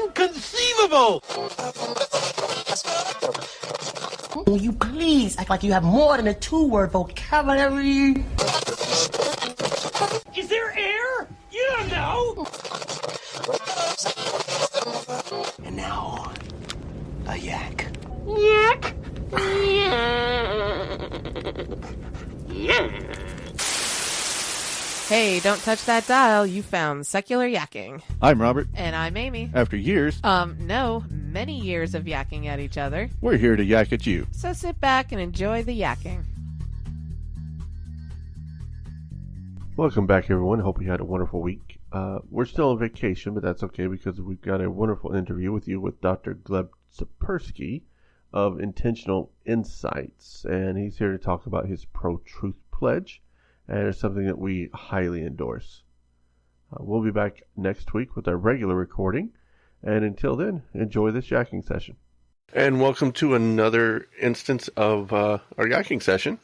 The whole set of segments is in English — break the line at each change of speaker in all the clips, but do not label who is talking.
Inconceivable!
Will you please act like you have more than a two-word vocabulary?
Is there air? You don't know!
And now, a yak.
Yak!
Hey, don't touch that dial. You found Secular Yakking.
I'm Robert.
And I'm Amy.
After years,
No, many years of yakking at each other.
we're here to yak at you.
So sit back and enjoy the yakking.
Welcome back, everyone. Hope you had a wonderful week. We're still on vacation, but that's okay because we've got a wonderful interview with you with Dr. Gleb Tsipursky of Intentional Insights, and he's here to talk about his ProTruth Pledge, and it's something that we highly endorse. We'll be back next week with our regular recording, and until then, enjoy this yakking session. And welcome to another instance of our yakking session.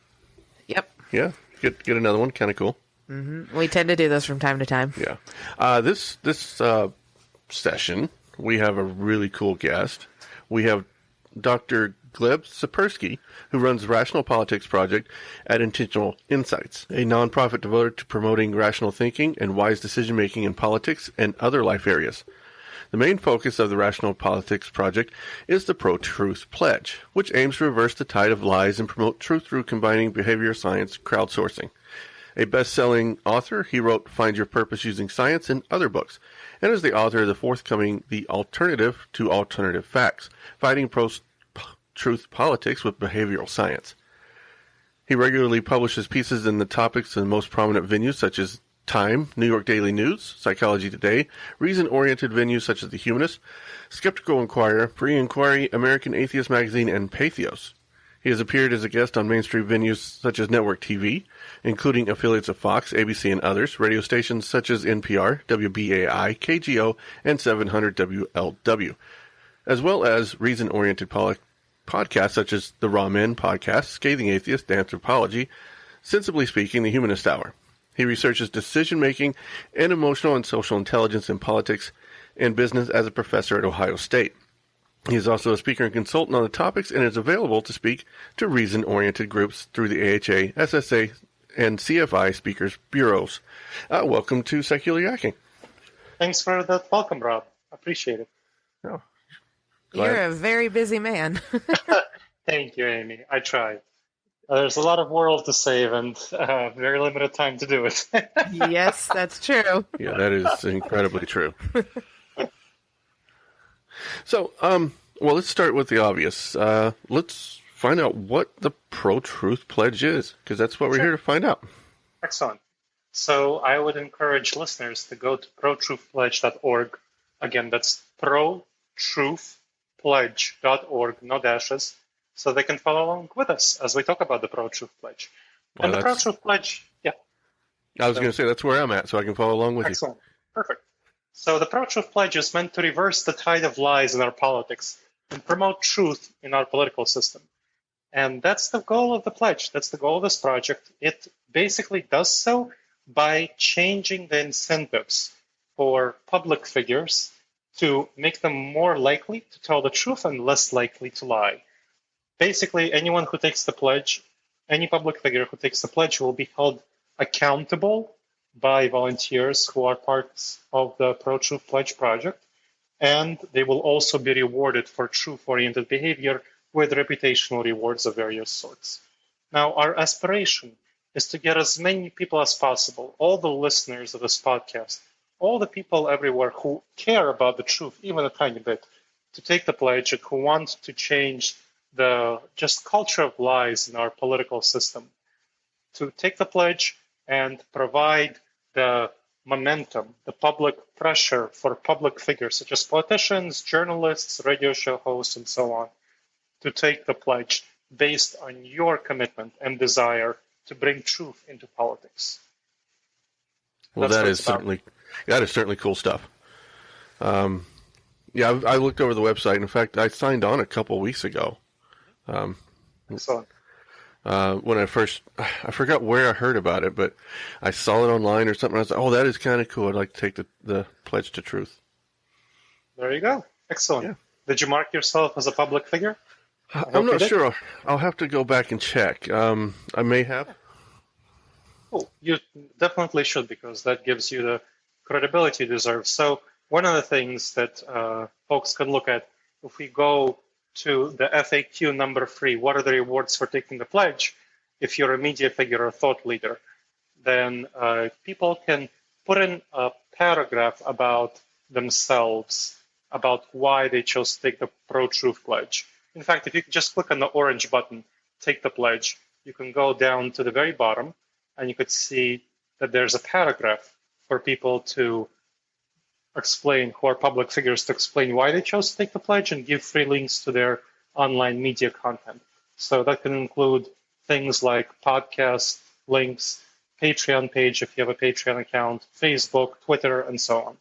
Yep.
Yeah, get another one. Kind of cool.
Mm-hmm. We tend to do those from time to time.
Yeah. This session, we have a really cool guest. We have Dr. Gleb Tsipursky, who runs the Rational Politics Project at Intentional Insights, a nonprofit devoted to promoting rational thinking and wise decision-making in politics and other life areas. The main focus of the Rational Politics Project is the ProTruth Pledge, which aims to reverse the tide of lies and promote truth through combining behavioral science crowdsourcing. A best-selling author, he wrote Find Your Purpose Using Science and other books, and is the author of the forthcoming The Alternative to Alternative Facts, Fighting Truth Politics with Behavioral Science. He regularly publishes pieces in the topics in the most prominent venues such as Time, New York Daily News, Psychology Today, reason-oriented venues such as The Humanist, Skeptical Inquirer, Free Inquiry, American Atheist Magazine, and Pathos. He has appeared as a guest on mainstream venues such as Network TV, including affiliates of Fox, ABC, and others, radio stations such as NPR, WBAI, KGO, and 700 WLW, as well as reason-oriented podcasts such as The Raw Men Podcast, Scathing Atheist, Anthropology, Sensibly Speaking, The Humanist Hour. He researches decision-making and emotional and social intelligence in politics and business as a professor at Ohio State. He is also a speaker and consultant on the topics and is available to speak to reason-oriented groups through the AHA, SSA, and CFI speakers bureaus. Welcome to Secular Yakking.
Thanks for that welcome, Rob. Appreciate it.
Oh,
You're a very busy man.
Thank you, Amy. I tried. There's a lot of world to save and very limited time to do it.
Yes, that's true.
Yeah, that is incredibly true. So, well, let's start with the obvious. Let's find out what the ProTruth Pledge is, because that's what we're here to find out.
Excellent. So I would encourage listeners to go to protruthpledge.org. Again, that's protruthpledge.org, no dashes, so they can follow along with us as we talk about the ProTruth Pledge.
Well,
and the ProTruth Pledge, yeah.
I was going to say, that's where I'm at, so I can follow along with
Excellent. Perfect. So the ProTruth Pledge is meant to reverse the tide of lies in our politics and promote truth in our political system. And that's the goal of the pledge. That's the goal of this project. It basically does so by changing the incentives for public figures to make them more likely to tell the truth and less likely to lie. Basically, anyone who takes the pledge, any public figure who takes the pledge will be held accountable by volunteers who are parts of the ProTruth Pledge project, and they will also be rewarded for truth-oriented behavior with reputational rewards of various sorts. Now, our aspiration is to get as many people as possible, all the listeners of this podcast, all the people everywhere who care about the truth, even a tiny bit, to take the pledge and who want to change the just culture of lies in our political system, to take the pledge and provide the momentum, the public pressure for public figures such as politicians, journalists, radio show hosts, and so on, to take the pledge based on your commitment and desire to bring truth into politics.
Well, that is certainly cool stuff. I looked over the website. In fact, I signed on a couple weeks ago.
Excellent.
when I forgot where I heard about it, but I saw it online or something. I was like, oh, that is kind of cool. I'd like to take the Pledge to Truth.
There you go. Excellent.
Yeah.
Did you mark yourself as a public figure?
I'm not sure. I'll have to go back and check. I may have.
Oh, you definitely should, because that gives you the credibility you deserve. So one of the things that folks can look at, if we go to the FAQ number 3, what are the rewards for taking the pledge? If you're a media figure or thought leader, then people can put in a paragraph about themselves, about why they chose to take the ProTruth Pledge. In fact, if you just click on the orange button, Take the Pledge, you can go down to the very bottom, and you could see that there's a paragraph for people to explain, who are public figures, to explain why they chose to take the pledge and give free links to their online media content. So that can include things like podcast links, Patreon page if you have a Patreon account, Facebook, Twitter, and so on.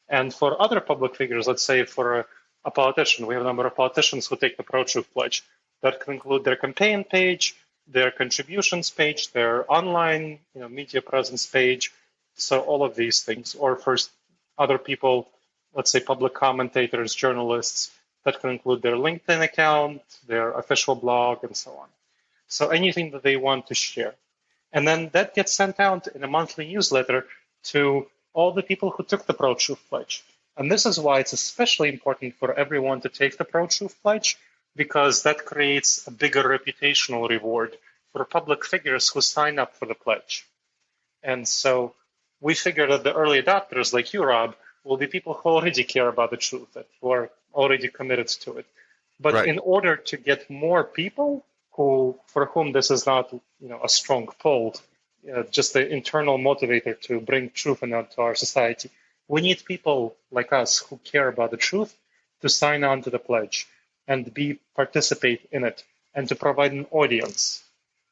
And for other public figures, let's say for a politician, we have a number of politicians who take the ProTruth Pledge. That can include their campaign page, their contributions page, their online media presence page. So all of these things. Or for other people, let's say public commentators, journalists, that can include their LinkedIn account, their official blog, and so on. So anything that they want to share. And then that gets sent out in a monthly newsletter to all the people who took the ProTruth Pledge. And this is why it's especially important for everyone to take the ProTruth Pledge, because that creates a bigger reputational reward for public figures who sign up for the pledge. And so we figure that the early adopters, like you, Rob, will be people who already care about the truth, that who are already committed to it. But
Right.
in order to get more people for whom this is not a strong pull, just the internal motivator to bring truth into our society, we need people like us who care about the truth to sign on to the pledge and participate in it, and to provide an audience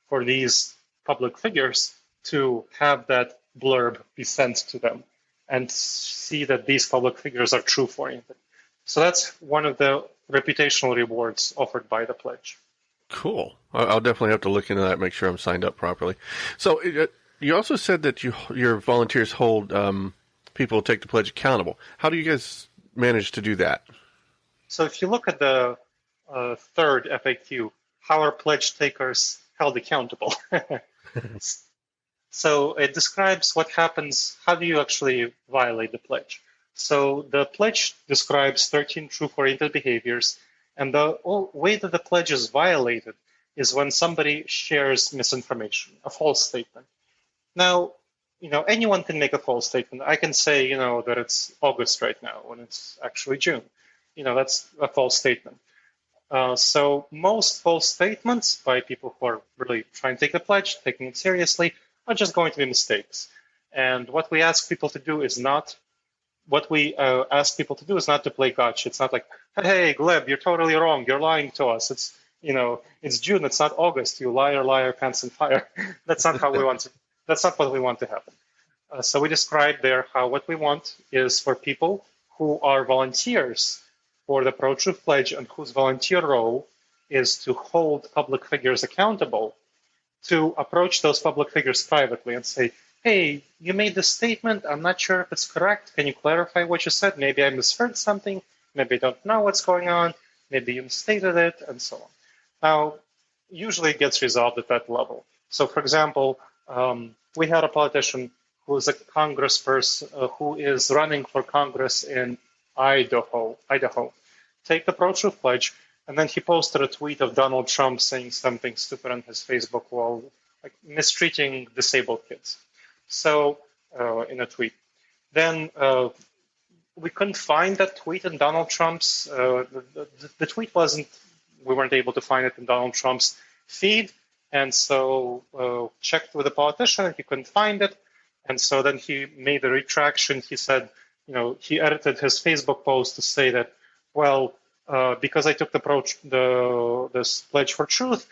for these public figures to have that blurb be sent to them and see that these public figures are truth-oriented. So that's one of the reputational rewards offered by the pledge.
Cool. I'll definitely have to look into that, make sure I'm signed up properly. So you also said that your volunteers hold people who take the pledge accountable. How do you guys manage to do that?
So if you look at the third FAQ, how are pledge takers held accountable? So it describes what happens, how do you actually violate the pledge? So the pledge describes 13 truth-oriented behaviors, and the way that the pledge is violated is when somebody shares misinformation, a false statement. Now, anyone can make a false statement. I can say, that it's August right now when it's actually June. That's a false statement. So most false statements by people who are really trying to take the pledge, taking it seriously, are just going to be mistakes. And what we ask people to do is not to play gotcha. It's not like, hey, Gleb, you're totally wrong. You're lying to us. It's June. It's not August. You liar, liar, pants on fire. That's not how we want to. That's not what we want to happen. So we describe there how what we want is for people who are volunteers for the ProTruth Pledge and whose volunteer role is to hold public figures accountable, to approach those public figures privately and say, hey, you made this statement. I'm not sure if it's correct. Can you clarify what you said? Maybe I misheard something. Maybe I don't know what's going on. Maybe you misstated it, and so on. Now, usually it gets resolved at that level. So, for example, we had a politician who is a congressperson who is running for Congress in Idaho. Take the ProTruth Pledge, and then he posted a tweet of Donald Trump saying something stupid on his Facebook wall, like mistreating disabled kids. So, in a tweet. Then we couldn't find that tweet in Donald Trump's, the tweet we weren't able to find it in Donald Trump's feed. And so checked with the politician and he couldn't find it. And so then he made a retraction. He said, he edited his Facebook post to say that, well, because I took this pledge for truth,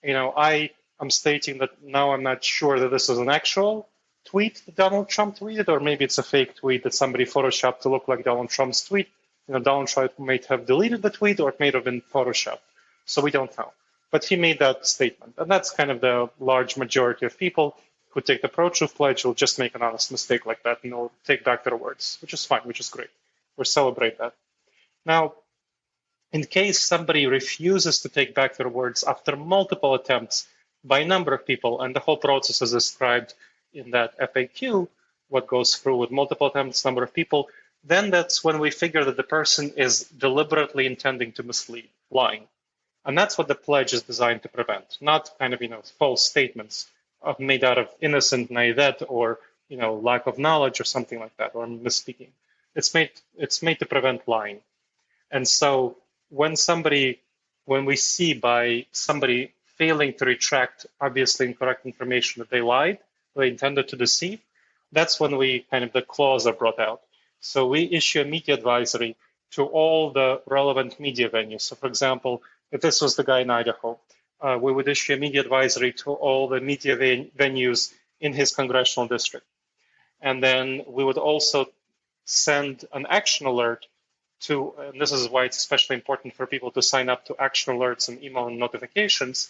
I am stating that now I'm not sure that this is an actual tweet that Donald Trump tweeted, or maybe it's a fake tweet that somebody photoshopped to look like Donald Trump's tweet. Donald Trump might have deleted the tweet, or it may have been photoshopped. So we don't know. But he made that statement. And that's kind of the large majority of people who take the ProTruth Pledge will just make an honest mistake like that and they'll take back their words, which is fine, which is great. We'll celebrate that. Now, in case somebody refuses to take back their words after multiple attempts by a number of people, and the whole process is described in that FAQ, what goes through with multiple attempts, number of people, then that's when we figure that the person is deliberately intending to mislead, lying. And that's what the pledge is designed to prevent, not kind of, false statements made out of innocent naivete or, lack of knowledge or something like that, or misspeaking. It's made to prevent lying. And so when we see by somebody failing to retract obviously incorrect information that they lied, they intended to deceive, that's when the claws are brought out. So we issue a media advisory to all the relevant media venues. So for example, if this was the guy in Idaho, we would issue a media advisory to all the media venues in his congressional district. And then we would also send an action alert to, and this is why it's especially important for people to sign up to action alerts and email notifications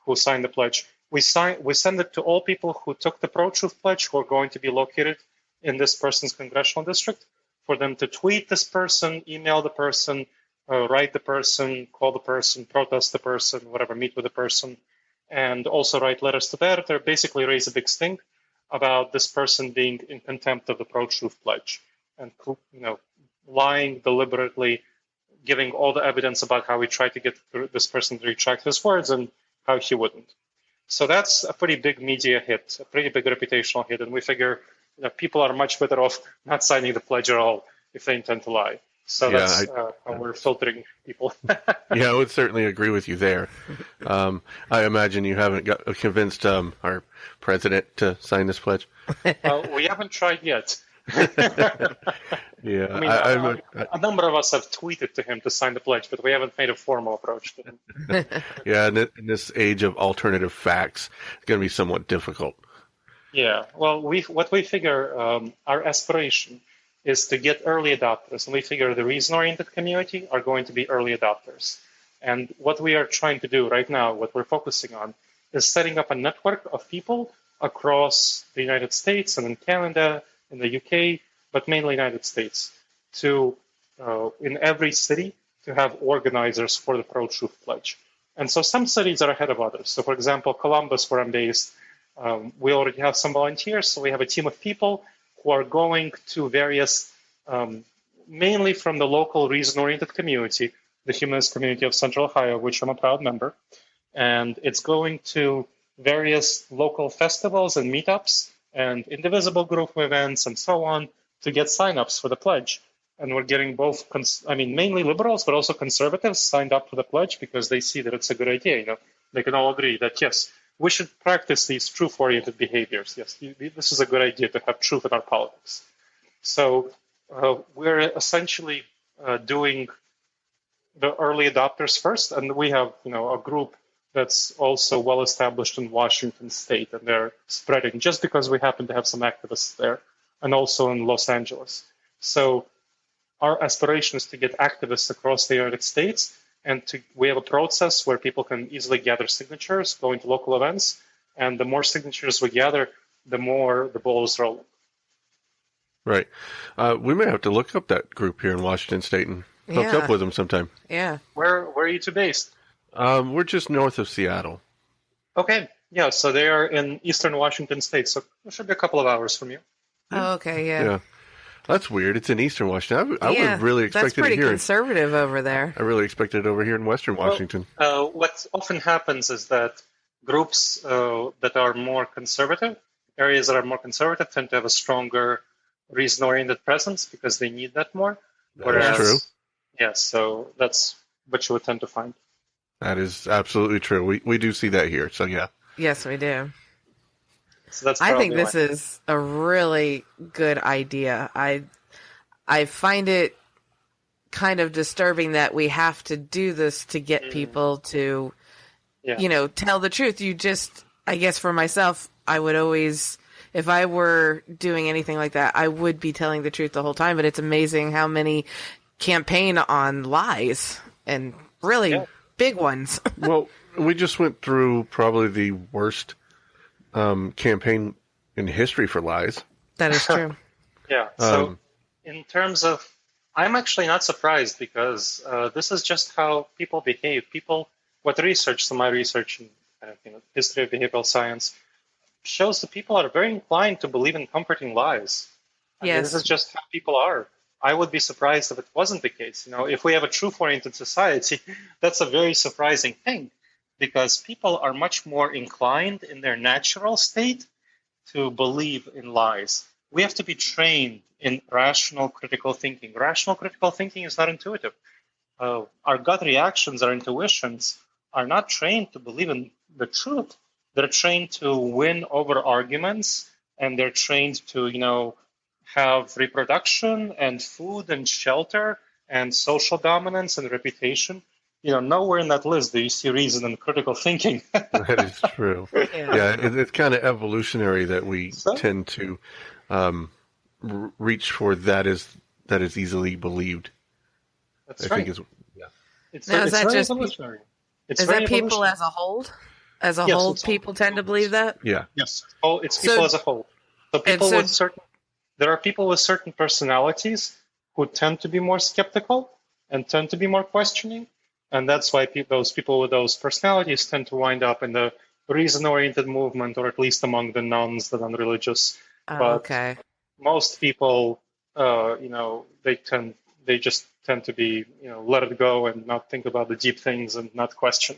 who sign the pledge. We send it to all people who took the ProTruth Pledge who are going to be located in this person's congressional district, for them to tweet this person, email the person, write the person, call the person, protest the person, whatever, meet with the person, and also write letters to the editor, basically raise a big stink about this person being in contempt of the ProTruth Pledge and lying deliberately, giving all the evidence about how we tried to get this person to retract his words and how he wouldn't. So that's a pretty big media hit, a pretty big reputational hit, and we figure people are much better off not signing the pledge at all if they intend to lie. So that's how we're filtering people.
Yeah, I would certainly agree with you there. I imagine you haven't convinced our president to sign this pledge.
We haven't tried yet.
Yeah,
I mean, a number of us have tweeted to him to sign the pledge, but we haven't made a formal approach to him.
Yeah, in this age of alternative facts, it's going to be somewhat difficult.
Yeah, well, what we figure, our aspiration is to get early adopters, and we figure the reason-oriented community are going to be early adopters. And what we are trying to do right now, what we're focusing on, is setting up a network of people across the United States and in Canada, in the UK, but mainly United States, to in every city to have organizers for the ProTruth Pledge. And so some cities are ahead of others. So for example, Columbus, where I'm based, we already have some volunteers. So we have a team of people who are going to various, mainly from the local reason-oriented community, the humanist community of Central Ohio, which I'm a proud member. And it's going to various local festivals and meetups and indivisible group events and so on to get signups for the pledge. And we're getting both, mainly liberals, but also conservatives signed up for the pledge because they see that it's a good idea. They can all agree that, yes, we should practice these truth-oriented behaviors. Yes, this is a good idea to have truth in our politics. So we're essentially doing the early adopters first, and we have a group that's also well established in Washington State, and they're spreading just because we happen to have some activists there, and also in Los Angeles. So our aspiration is to get activists across the United States, and we have a process where people can easily gather signatures, go into local events, and the more signatures we gather, the more the ball is rolling.
Right. We may have to look up that group here in Washington State and hook up with them sometime.
Yeah.
Where are you two based?
We're just north of Seattle.
Okay. Yeah, so they are in eastern Washington State, so it should be a couple of hours from you.
Oh, okay, yeah.
That's weird. It's in eastern Washington. I would have really expected
that's pretty
it here.
Conservative over there.
I really expected it over here in western Washington.
What often happens is that groups that are more conservative, areas that are more conservative, tend to have a stronger reason-oriented presence because they need that more.
That's true.
Yes, so that's what you would tend to find.
That is absolutely true. We do see that here, so yeah.
Yes, we do.
So that's
I think this is a really good idea. I find it kind of disturbing that we have to do this to get people to, tell the truth. I guess for myself, I would always, if I were doing anything like that, I would be telling the truth the whole time. But it's amazing how many campaign on lies and really big ones.
Well, we just went through probably the worst campaign in history for lies.
That is true.
Yeah. So in terms of, I'm actually not surprised because this is just how people behave. What research, so my research in history of behavioral science, shows that people are very inclined to believe in comforting lies. I mean, this is just how people are. I would be surprised if it wasn't the case. If we have a truth-oriented society, that's a very surprising thing because people are much more inclined in their natural state to believe in lies. We have to be trained in rational critical thinking. Rational critical thinking is not intuitive. Our gut reactions, our intuitions are not trained to believe in the truth. They're trained to win over arguments, and they're trained to, have reproduction and food and shelter and social dominance and reputation. Nowhere in that list do you see reason and critical thinking.
That is true. Yeah, it's kind of evolutionary that we tend to reach for that is easily believed.
That's right.
Is that just
evolutionary.
Is that people as a whole? As a whole, people tend to believe that?
Yeah.
Yes. It's people as a whole. So there are people with certain personalities who tend to be more skeptical and tend to be more questioning. And that's why those people with those personalities tend to wind up in the reason-oriented movement, or at least among the nuns, the non-religious.
Okay.
Most people, they just tend to be, let it go and not think about the deep things and not question.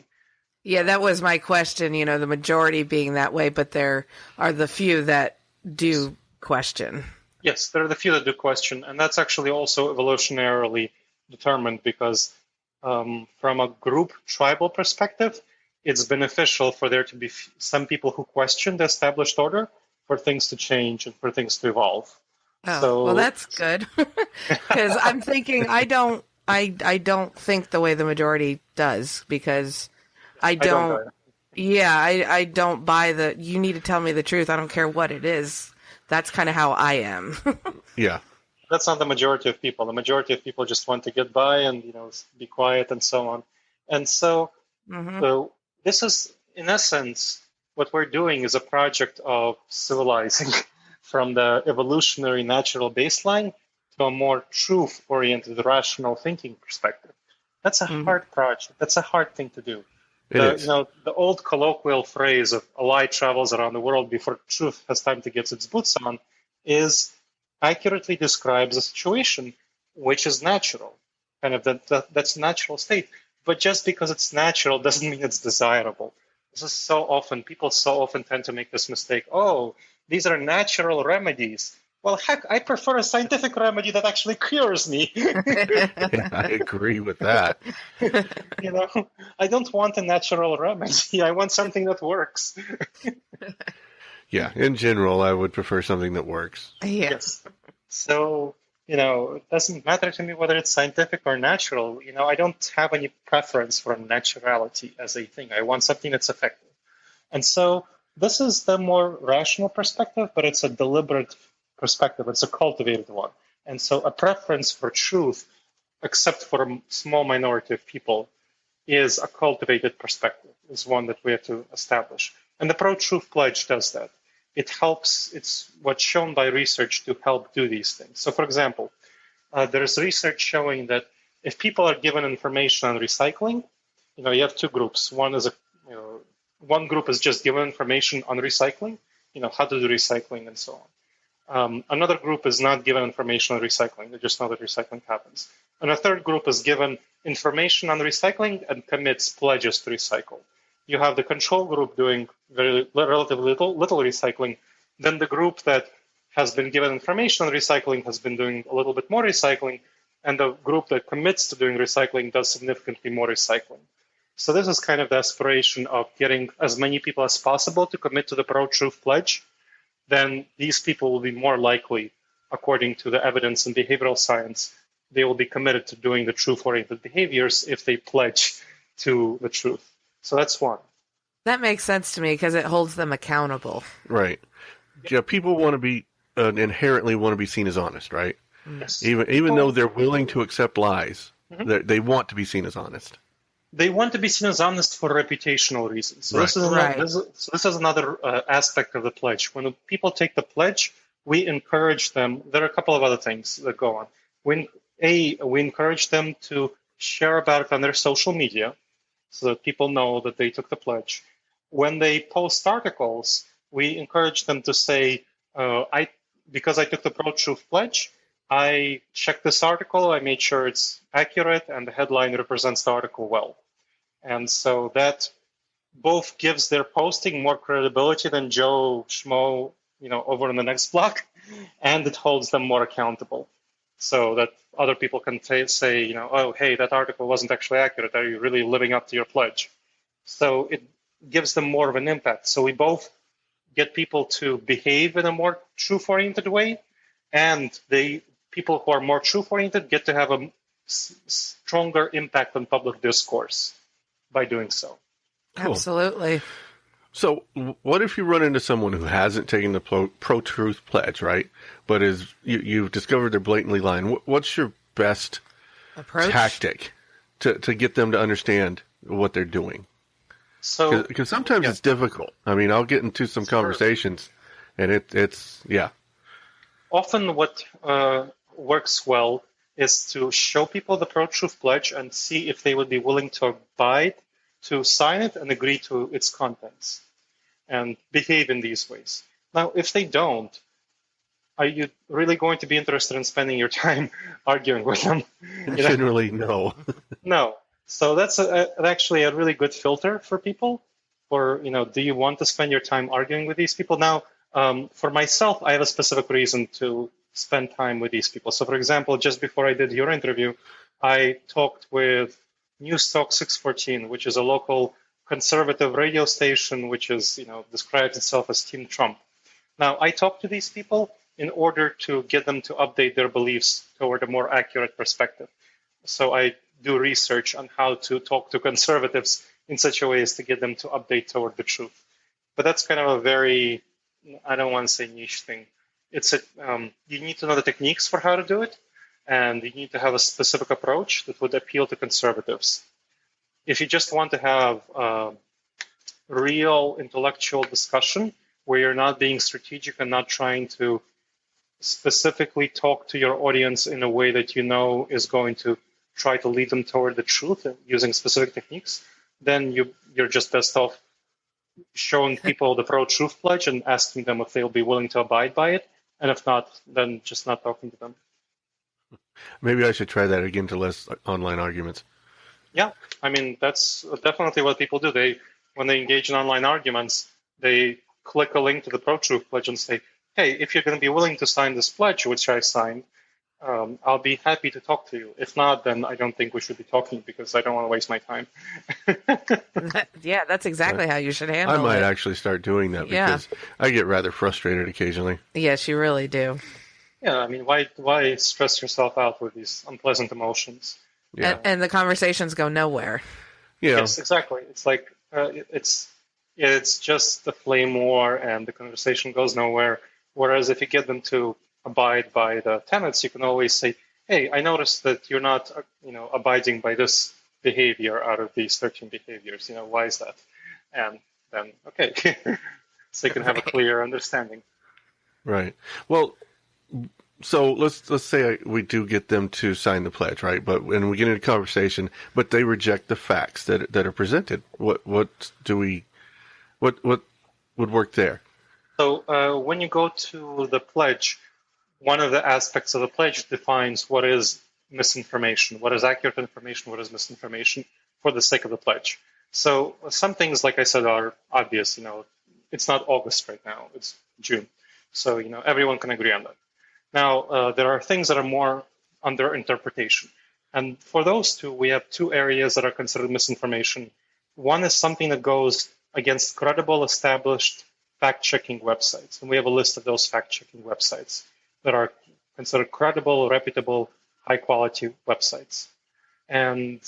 Yeah, that was my question, the majority being that way, but there are the few that do question.
Yes, there are the few that do question, and that's actually also evolutionarily determined because from a group tribal perspective, it's beneficial for there to be some people who question the established order for things to change and for things to evolve.
Oh, well, that's good because I'm thinking I don't think the way the majority does because I don't buy the you need to tell me the truth. I don't care what it is. That's kind of how I am.
Yeah.
That's not the majority of people. The majority of people just want to get by and be quiet and so on. And so this is, in essence, what we're doing is a project of civilizing from the evolutionary natural baseline to a more truth-oriented, rational thinking perspective. That's a hard project. That's a hard thing to do. The old colloquial phrase of a lie travels around the world before truth has time to get its boots on accurately describes a situation which is natural. Kind of that's a natural state. But just because it's natural doesn't mean it's desirable. People so often tend to make this mistake. Oh, these are natural remedies. Well, heck, I prefer a scientific remedy that actually cures me.
Yeah, I agree with that.
I don't want a natural remedy. I want something that works.
Yeah, in general, I would prefer something that works.
Yes.
So, it doesn't matter to me whether it's scientific or natural. I don't have any preference for naturality as a thing. I want something that's effective. And so this is the more rational perspective, but it's a deliberate perspective. It's a cultivated one. And so a preference for truth, except for a small minority of people, is a cultivated perspective, is one that we have to establish. And the ProTruth Pledge does that. It's what's shown by research to help do these things. So, for example, there's research showing that if people are given information on recycling, you have two groups. One group is just given information on recycling, how to do recycling and so on. Another group is not given information on recycling. They just know that recycling happens. And a third group is given information on recycling and commits pledges to recycle. You have the control group doing relatively little recycling. Then the group that has been given information on recycling has been doing a little bit more recycling. And the group that commits to doing recycling does significantly more recycling. So this is kind of the aspiration of getting as many people as possible to commit to the ProTruth Pledge. Then these people will be more likely, according to the evidence in behavioral science, they will be committed to doing the truth-oriented behaviors if they pledge to the truth. So that's one.
That makes sense to me because it holds them accountable.
Right. Yeah, people want to be inherently want to be seen as honest, right?
Yes.
Even though they're willing to accept lies, they want to be seen as honest.
they want to be seen as honest for reputational reasons. So
Right.
this is another aspect of the pledge. When people take the pledge, we encourage them. There are a couple of other things that go on. We encourage them to share about it on their social media so that people know that they took the pledge. When they post articles, we encourage them to say, because I took the ProTruth Pledge, I checked this article, I made sure it's accurate, and the headline represents the article well. And so that both gives their posting more credibility than Joe Schmo, over in the next block, and it holds them more accountable, so that other people can say, oh, hey, that article wasn't actually accurate. Are you really living up to your pledge? So it gives them more of an impact. So we both get people to behave in a more truth-oriented way, and the people who are more truth-oriented get to have a stronger impact on public discourse by doing so.
Cool.
Absolutely.
So what if you run into someone who hasn't taken the Pro-Truth Pledge, right? But you've discovered they're blatantly lying. What's your best
Approach?
tactic to get them to understand what they're doing?
So,
because sometimes it's difficult. I mean, I'll get into some conversations, and it's.
Often what works well is to show people the ProTruth Pledge and see if they would be willing to abide, to sign it and agree to its contents, and behave in these ways. Now, if they don't, are you really going to be interested in spending your time arguing with them?
Generally, no.
No. So that's actually a really good filter for people. For, do you want to spend your time arguing with these people? Now, for myself, I have a specific reason to spend time with these people. So, for example, just before I did your interview, I talked with News Talk 614, which is a local conservative radio station, which is, describes itself as Team Trump. Now, I talked to these people in order to get them to update their beliefs toward a more accurate perspective. So I do research on how to talk to conservatives in such a way as to get them to update toward the truth. But that's kind of a very, I don't want to say niche thing. It's you need to know the techniques for how to do it, and you need to have a specific approach that would appeal to conservatives. If you just want to have a real intellectual discussion where you're not being strategic and not trying to specifically talk to your audience in a way that is going to try to lead them toward the truth using specific techniques, then you're just best off showing people the Pro-Truth Pledge and asking them if they'll be willing to abide by it. And if not, then just not talking to them. Maybe
I should try that again to less online arguments.
Yeah, I mean, that's definitely what people do. When they engage in online arguments, they click a link to the Pro-Truth Pledge and say, hey, if you're going to be willing to sign this pledge, which I signed, I'll be happy to talk to you. If not, then I don't think we should be talking because I don't want to waste my time.
Yeah, that's exactly how you should handle it.
I might actually start doing that because I get rather frustrated occasionally.
Yes, you really do.
Yeah, I mean, why stress yourself out with these unpleasant emotions?
Yeah.
And the conversations go nowhere.
Yeah.
Yes, exactly. It's like it's just the flame war, and the conversation goes nowhere. Whereas if you get them to abide by the tenets, you can always say, hey, I noticed that you're not abiding by this behavior out of these 13 behaviors. Why is that? And then, okay. So you can have a clear understanding.
Right. Well, so let's say we do get them to sign the pledge, right? But when we get into conversation, but they reject the facts that are presented. What would work there?
So when you go to the pledge, one of the aspects of the pledge defines what is misinformation, what is accurate information, what is misinformation for the sake of the pledge. So some things, like I said, are obvious. It's not August right now, it's June. So, everyone can agree on that. Now, there are things that are more under interpretation. And for those two, we have two areas that are considered misinformation. One is something that goes against credible, established fact-checking websites. And we have a list of those fact-checking websites that are considered credible, reputable, high-quality websites. And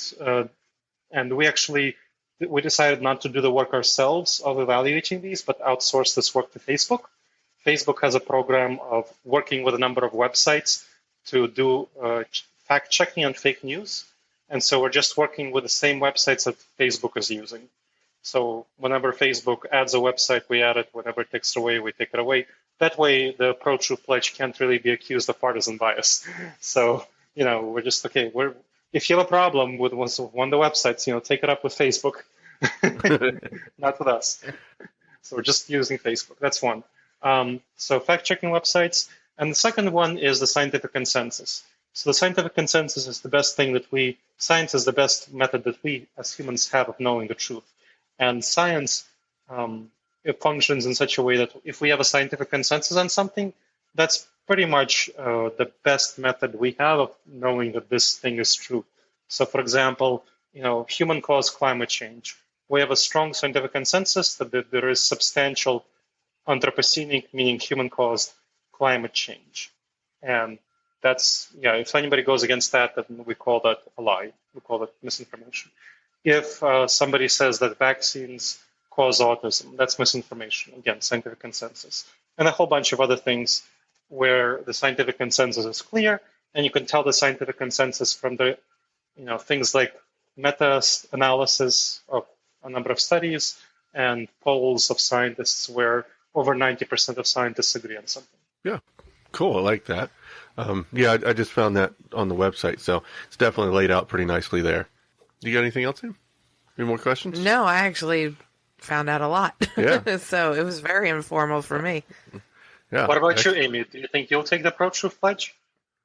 we decided not to do the work ourselves of evaluating these, but outsource this work to Facebook. Facebook has a program of working with a number of websites to do fact-checking on fake news. And so we're just working with the same websites that Facebook is using. So whenever Facebook adds a website, we add it. Whenever it takes it away, we take it away. That way, the ProTruth Pledge can't really be accused of partisan bias. So, we're just, okay, if you have a problem with one of the websites, take it up with Facebook, not with us. So we're just using Facebook. That's one. So fact-checking websites. And the second one is the scientific consensus. So the scientific consensus is the best thing science is the best method that we as humans have of knowing the truth. And science, it functions in such a way that if we have a scientific consensus on something, that's pretty much the best method we have of knowing that this thing is true. So for example, human-caused climate change. We have a strong scientific consensus that there is substantial anthropocenic, meaning human-caused climate change. And that's, if anybody goes against that, then we call that a lie. We call that misinformation. If somebody says that vaccines cause autism, that's misinformation. Again, scientific consensus. And a whole bunch of other things where the scientific consensus is clear, and you can tell the scientific consensus from the, things like meta-analysis of a number of studies and polls of scientists where over 90% of scientists agree on something.
Yeah, cool. I like that. I just found that on the website, so it's definitely laid out pretty nicely there. You got anything else in? Any more questions?
No, I actually found out a lot.
Yeah.
So it was very informal for me.
Yeah.
What about you, Amy? Do you think you'll take the ProTruth Pledge?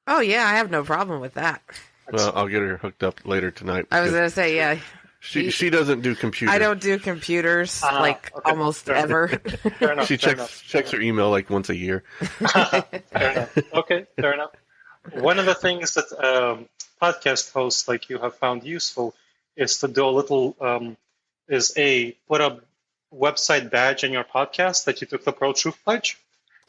Oh, yeah, I have no problem with that.
Well, I'll get her hooked up later tonight.
I was going to say, yeah.
She doesn't do computers.
I don't do computers, almost ever.
Fair enough.
She checks her email like once a year.
Fair enough. Okay, fair enough. One of the things that podcast hosts like you have found useful is to do a little, put a website badge in your podcast that you took the ProTruth Pledge.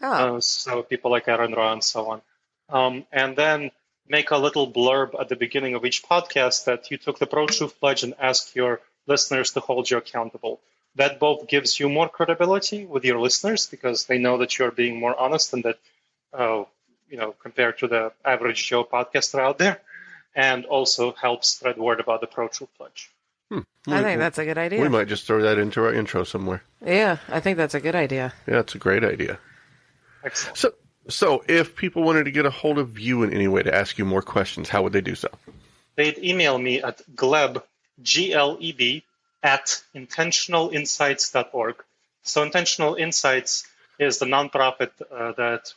Oh.
So people like Aaron Ra and so on. And then make a little blurb at the beginning of each podcast that you took the ProTruth Pledge and ask your listeners to hold you accountable. That both gives you more credibility with your listeners because they know that you're being more honest and that, compared to the average Joe podcaster out there, and also helps spread word about the ProTruth Pledge.
I think that's a good idea.
We might just throw that into our intro somewhere.
Yeah, I think that's a good idea.
Yeah, it's a great idea.
Excellent.
So if people wanted to get a hold of you in any way to ask you more questions, how would they do so?
They'd email me at Gleb, Gleb, at intentionalinsights.org. So Intentional Insights is the nonprofit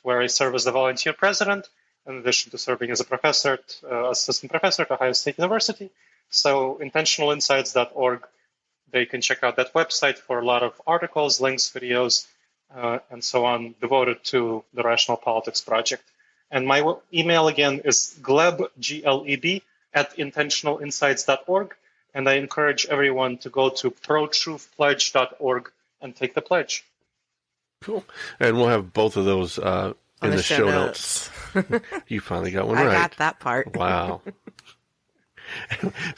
where I serve as the volunteer president, in addition to serving as a professor, assistant professor at Ohio State University. So intentionalinsights.org, they can check out that website for a lot of articles, links, videos, and so on, devoted to the Rational Politics Project. And my email again is Gleb, Gleb, at intentionalinsights.org. And I encourage everyone to go to protruthpledge.org and take the pledge.
Cool. And we'll have both of those in the show notes. You finally got one right.
I got that part.
Wow.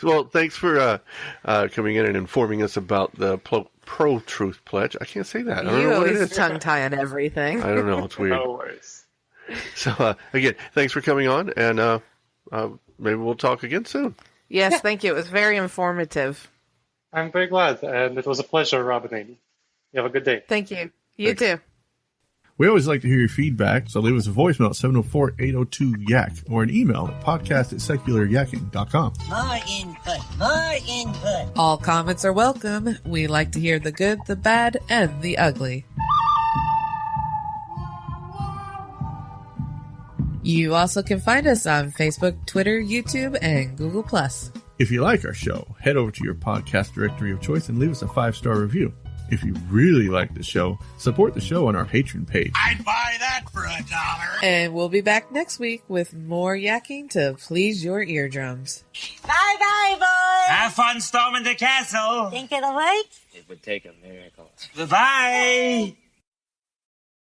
Well, thanks for coming in and informing us about the ProTruth Pledge. I can't say that. I don't know what it is.
Tongue-tie on everything.
I don't know. It's weird.
No worries.
So, again, thanks for coming on, and maybe we'll talk again soon.
Yes, thank you. It was very informative.
I'm very glad, and it was a pleasure, Rob and Amy. You have a good day.
Thank you. You too.
We always like to hear your feedback, so leave us a voicemail at 704-802-YAK or an email at podcast@secularyakking.com.
More input.
All comments are welcome. We like to hear the good, the bad, and the ugly. You also can find us on Facebook, Twitter, YouTube, and Google+.
If you like our show, head over to your podcast directory of choice and leave us a 5-star review. If you really like the show, support the show on our Patreon page.
I'd buy that for $1.
And we'll be back next week with more yakking to please your eardrums.
Bye-bye, boys.
Have fun storming the castle.
Think it'll work?
It would take a miracle.
Bye-bye.